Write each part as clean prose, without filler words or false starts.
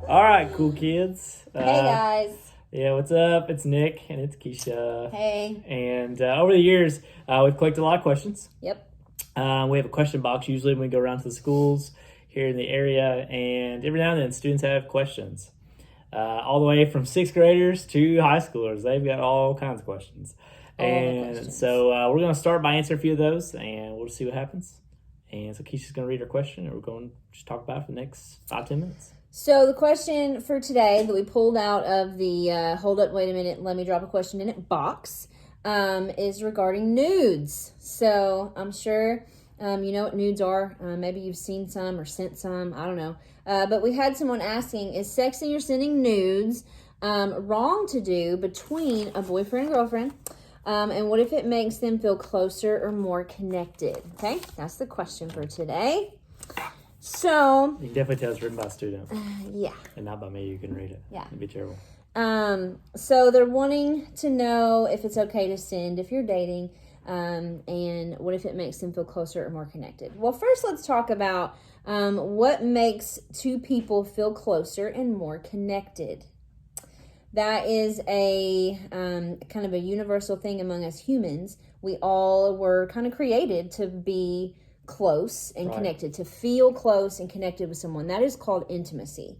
All right, cool kids. Hey guys. Yeah, what's up? It's Nick and it's Keisha. Hey. And over the years, we've collected a lot of questions. Yep. We have a question box usually when we go around to the schools here in the area, and every now and then students have questions. All the way from sixth graders to high schoolers. They've got all kinds of questions. So we're going to start by answering a few of those, and we'll just see what happens. And so Keisha's going to read her question, and we're going to just talk about it for the next 5-10 minutes. So the question for today that we pulled out of the hold up, wait a minute, let me drop a question in it box is regarding nudes. So I'm sure you know what nudes are. Maybe you've seen some or sent some. I don't know. But we had someone asking, is sexting or sending nudes wrong to do between a boyfriend and girlfriend? And what if it makes them feel closer or more connected? Okay, that's the question for today. So you can definitely tell it's written by a student. Yeah. And not by me. You can read it. Yeah. It'd be terrible. So they're wanting to know if it's okay to send if you're dating, and what if it makes them feel closer or more connected. Well, first let's talk about what makes two people feel closer and more connected. That is a kind of a universal thing among us humans. We all were kind of created to be close and connected, to feel close and connected with someone. That is called intimacy.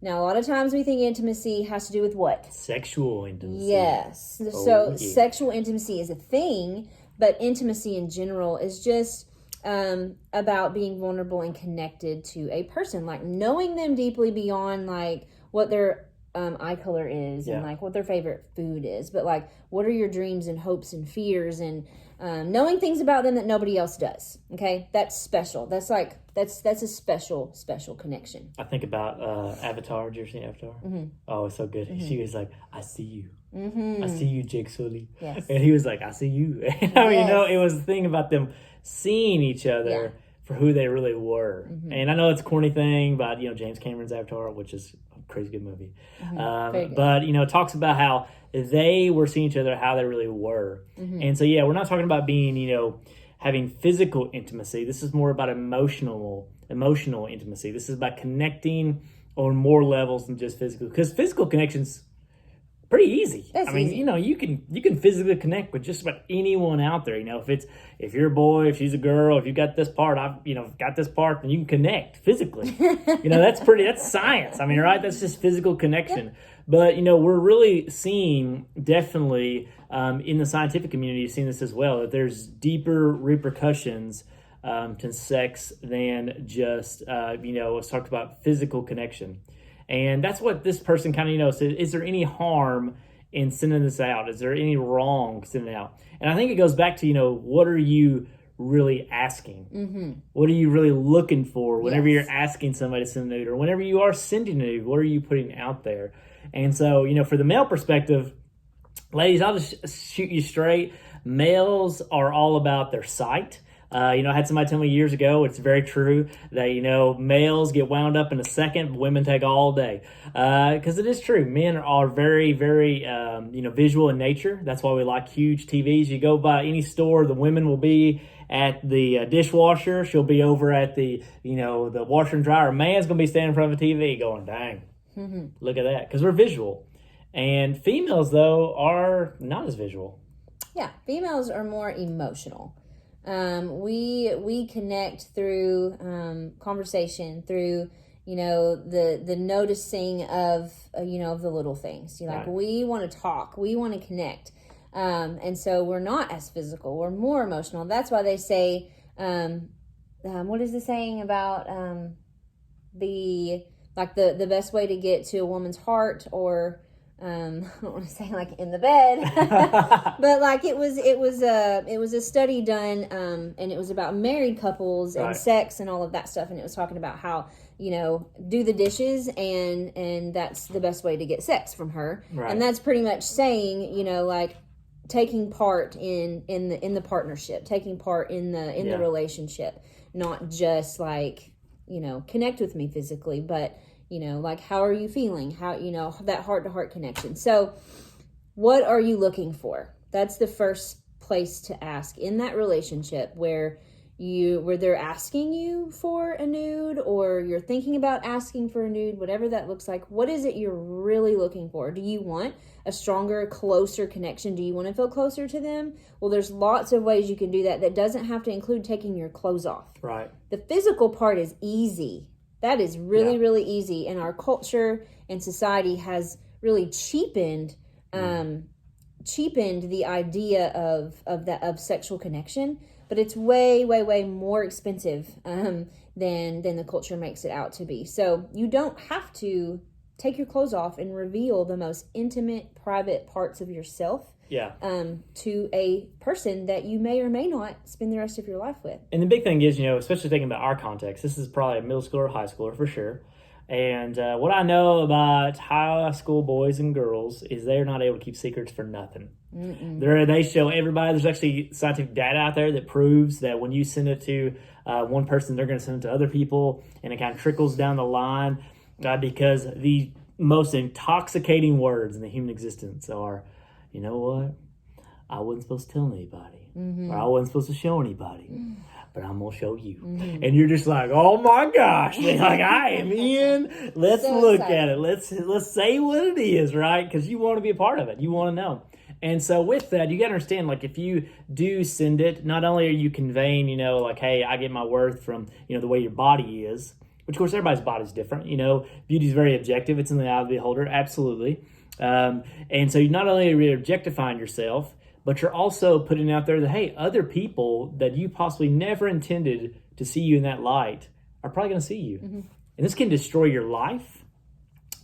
Now, a lot of times we think intimacy has to do with what? Sexual intimacy. Yes. Sexual intimacy is a thing, but intimacy in general is just about being vulnerable and connected to a person, like knowing them deeply beyond like what their eye color is and like what their favorite food is, but like what are your dreams and hopes and fears, and knowing things about them that nobody else does. Okay, that's special. That's a special connection. I think about Avatar. Did you ever see Avatar? Mm-hmm. Oh, it's so good. Mm-hmm. She was like, "I see you. Mm-hmm. I see you, Jake Sully." Yes. And he was like, "I see you." And I mean, you know, it was the thing about them seeing each other for who they really were. Mm-hmm. And I know it's a corny thing, but you know, James Cameron's Avatar, which is a crazy good movie. Mm-hmm. But you know, it talks about how they were seeing each other, how they really were. Mm-hmm. And so, yeah, we're not talking about being, you know, having physical intimacy. This is more about emotional intimacy. This is about connecting on more levels than just physical, because physical connection's pretty easy. That's easy. You know, you can physically connect with just about anyone out there. You know, if you're a boy, if she's a girl, if you got this part, I've got this part, then you can connect physically. You know, that's science. I mean, right? That's just physical connection. Yep. But you know, we're really seeing definitely in the scientific community, seeing this as well, that there's deeper repercussions to sex than just let's talk about physical connection. And that's what this person kind of, you know, said, is there any harm in sending this out? Is there any wrong sending it out? And I think it goes back to, you know, what are you really asking? Mm-hmm. What are you really looking for whenever you're asking somebody to send a nude, or whenever you are sending a nude, what are you putting out there? And so, you know, for the male perspective, ladies, I'll just shoot you straight. Males are all about their sight. I had somebody tell me years ago, it's very true, that, you know, males get wound up in a second, but women take all day. Because it is true. Men are very, very, visual in nature. That's why we like huge TVs. You go by any store, the women will be at the dishwasher. She'll be over at the washer and dryer. Man's going to be standing in front of a TV going, dang, look at that. Because we're visual. And females, though, are not as visual. Yeah, females are more emotional. We connect through conversation, through the noticing of of the little things. We want to talk, we want to connect, and so we're not as physical. We're more emotional. That's why they say, what is the saying about the best way to get to a woman's heart, or I don't want to say like in the bed, but like it was a study done, and it was about married couples and sex and all of that stuff. And it was talking about how, do the dishes, and that's the best way to get sex from her. Right. And that's pretty much saying, like taking part in the partnership, taking part in the relationship, not just like, connect with me physically, but like, how are you feeling? How, that heart-to-heart connection. So what are you looking for? That's the first place to ask in that relationship where, where they're asking you for a nude, or you're thinking about asking for a nude, whatever that looks like, what is it you're really looking for? Do you want a stronger, closer connection? Do you want to feel closer to them? Well, there's lots of ways you can do that. That doesn't have to include taking your clothes off. Right. The physical part is easy. That is really, really easy. And our culture and society has really cheapened the idea of sexual connection, but it's way, way, way more expensive than the culture makes it out to be. So you don't have to take your clothes off and reveal the most intimate, private parts of yourself to a person that you may or may not spend the rest of your life with. And the big thing is, especially thinking about our context, this is probably a middle schooler or high schooler for sure. And what I know about high school boys and girls is they're not able to keep secrets for nothing. They show everybody. There's actually scientific data out there that proves that when you send it to one person, they're going to send it to other people, and it kind of trickles down the line because the most intoxicating words in the human existence are, you know what, I wasn't supposed to tell anybody, or I wasn't supposed to show anybody. But I'm going to show you. And you're just like, oh my gosh. Like, I am in. Let's look at it. Let's say what it is, right? Because you want to be a part of it. You want to know. And so with that, you got to understand, like, if you do send it, not only are you conveying, like, hey, I get my worth from, the way your body is, which, of course, everybody's body's different. Beauty is very objective. It's in the eye of the beholder. Absolutely. And so you not only are you objectifying yourself, but you're also putting out there that, hey, other people that you possibly never intended to see you in that light are probably going to see you. And this can destroy your life.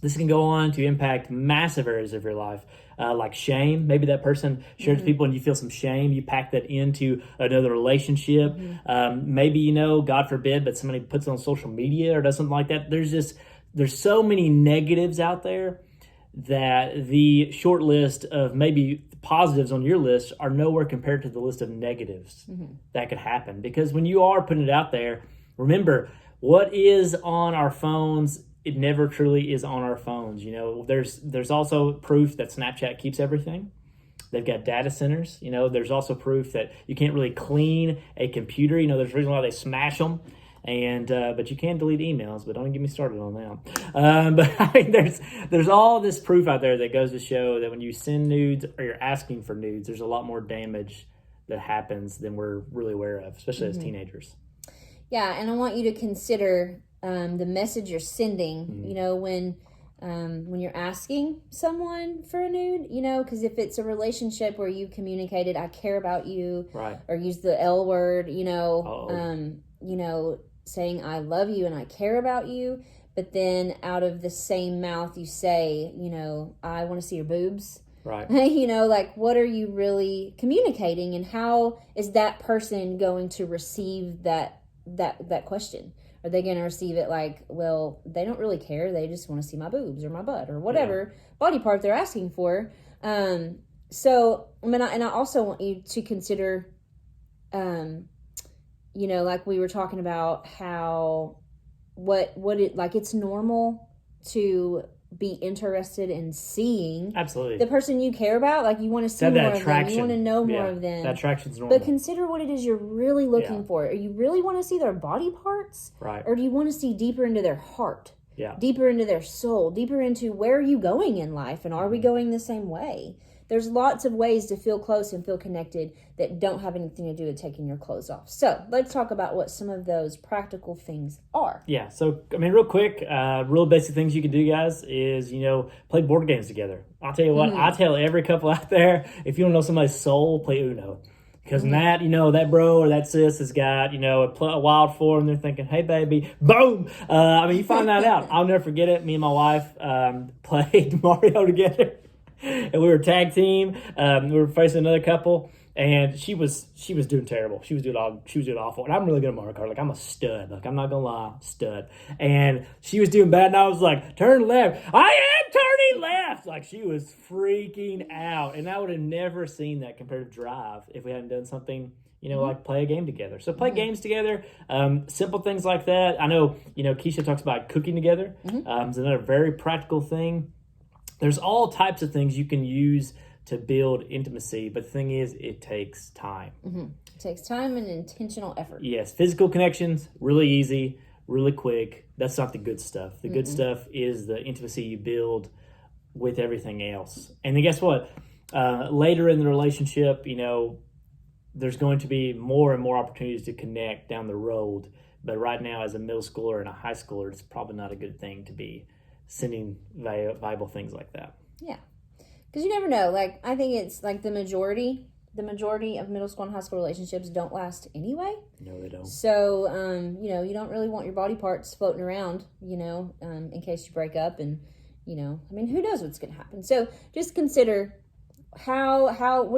This can go on to impact massive areas of your life, like shame. Maybe that person shares with people and you feel some shame. You pack that into another relationship. Maybe, God forbid, but somebody puts it on social media or does something like that. There's so many negatives out there that the short list of maybe positives on your list are nowhere compared to the list of negatives that could happen. Because when you are putting it out there, remember, what is on our phones, it never truly is on our phones. There's also proof that Snapchat keeps everything. They've got data centers. There's also proof that you can't really clean a computer. There's a reason why they smash them. And but you can delete emails, but don't get me started on that. But I mean, there's all this proof out there that goes to show that when you send nudes or you're asking for nudes, there's a lot more damage that happens than we're really aware of, especially as teenagers. Yeah, and I want you to consider the message you're sending. When you're asking someone for a nude, because if it's a relationship where you communicated, I care about you, right, or use the L word, saying I love you and I care about you, but then out of the same mouth you say, I want to see your boobs. Right. Like, what are you really communicating, and how is that person going to receive that question? Are they going to receive it like, well, they don't really care, they just want to see my boobs or my butt or whatever body part they're asking for? So, I also want you to consider, like we were talking about how it's normal to be interested in seeing absolutely the person you care about. Like, you want to see more of them, you want to know more of them. That attraction's normal. But consider what it is you're really looking for. Or you really want to see their body parts, right? Or do you want to see deeper into their heart, deeper into their soul, deeper into where are you going in life, and are we going the same way? There's lots of ways to feel close and feel connected that don't have anything to do with taking your clothes off. So let's talk about what some of those practical things are. Yeah. So, real quick, real basic things you can do, guys, is, play board games together. I'll tell you what, I tell every couple out there, if you don't know somebody's soul, play Uno. Because that, that bro or that sis has got, a wild form. They're thinking, hey, baby, boom. You find that out. I'll never forget it. Me and my wife played Mario together. And we were a tag team. We were facing another couple, and she was doing terrible. She was doing awful. And I'm really good at Mario Kart. Like, I'm a stud. Like, I'm not gonna lie, stud. And she was doing bad, and I was like, turn left. I am turning left. Like, she was freaking out, and I would have never seen that competitive drive if we hadn't done something. Like play a game together. So play games together, simple things like that. I know, Keisha talks about cooking together. It's another very practical thing. There's all types of things you can use to build intimacy. But the thing is, it takes time. It takes time and intentional effort. Yes, physical connections, really easy, really quick. That's not the good stuff. The good stuff is the intimacy you build with everything else. And then guess what? Later in the relationship, there's going to be more and more opportunities to connect down the road. But right now, as a middle schooler and a high schooler, it's probably not a good thing to be sending viable things like that. Yeah. Because you never know. Like, I think it's like the majority of middle school and high school relationships don't last anyway. No, they don't. So, you don't really want your body parts floating around, in case you break up. And, who knows what's going to happen. So just consider what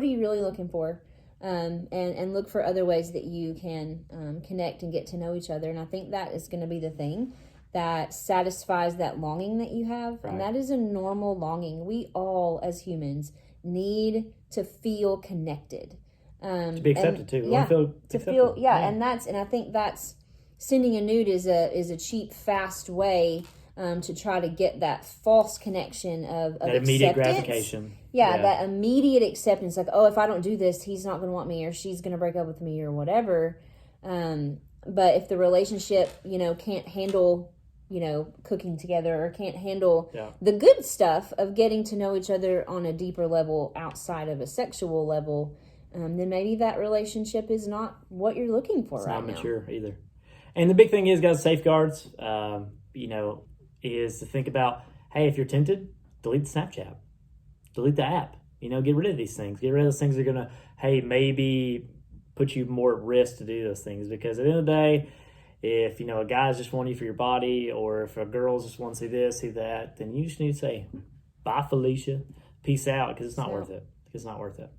are you really looking for? And look for other ways that you can connect and get to know each other. And I think that is going to be the thing that satisfies that longing that you have. Right. And that is a normal longing. We all, as humans, need to feel connected. To be accepted too. Yeah, to feel. Yeah, and I think that's sending a nude is a cheap, fast way to try to get that false connection of that immediate gratification. Yeah, that immediate acceptance. Like, oh, if I don't do this, he's not going to want me, or she's going to break up with me, or whatever. But if the relationship, can't handle, cooking together, or can't handle the good stuff of getting to know each other on a deeper level outside of a sexual level, then maybe that relationship is not what you're looking for right now. It's not mature either. And the big thing is, guys, safeguards, is to think about, hey, if you're tempted, delete the Snapchat. Delete the app. Get rid of these things. Get rid of those things that are going to, maybe put you more at risk to do those things. Because at the end of the day, if, a guy's just wanting you for your body, or if a girl's just want to see this, see that, then you just need to say, bye, Felicia. Peace out, because it's not worth it. It's not worth it.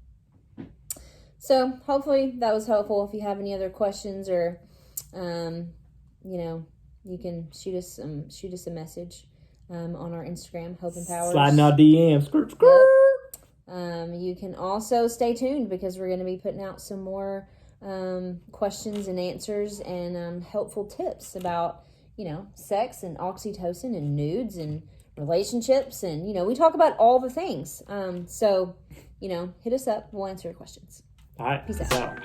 So hopefully that was helpful. If you have any other questions, or, you can shoot us a message on our Instagram, Hope and Powers. Sliding our DMs. Skirt, skirt. Yep. You can also stay tuned, because we're going to be putting out some more questions and answers and helpful tips about, sex and oxytocin and nudes and relationships. And, we talk about all the things. So, hit us up. We'll answer your questions. All right. Peace out.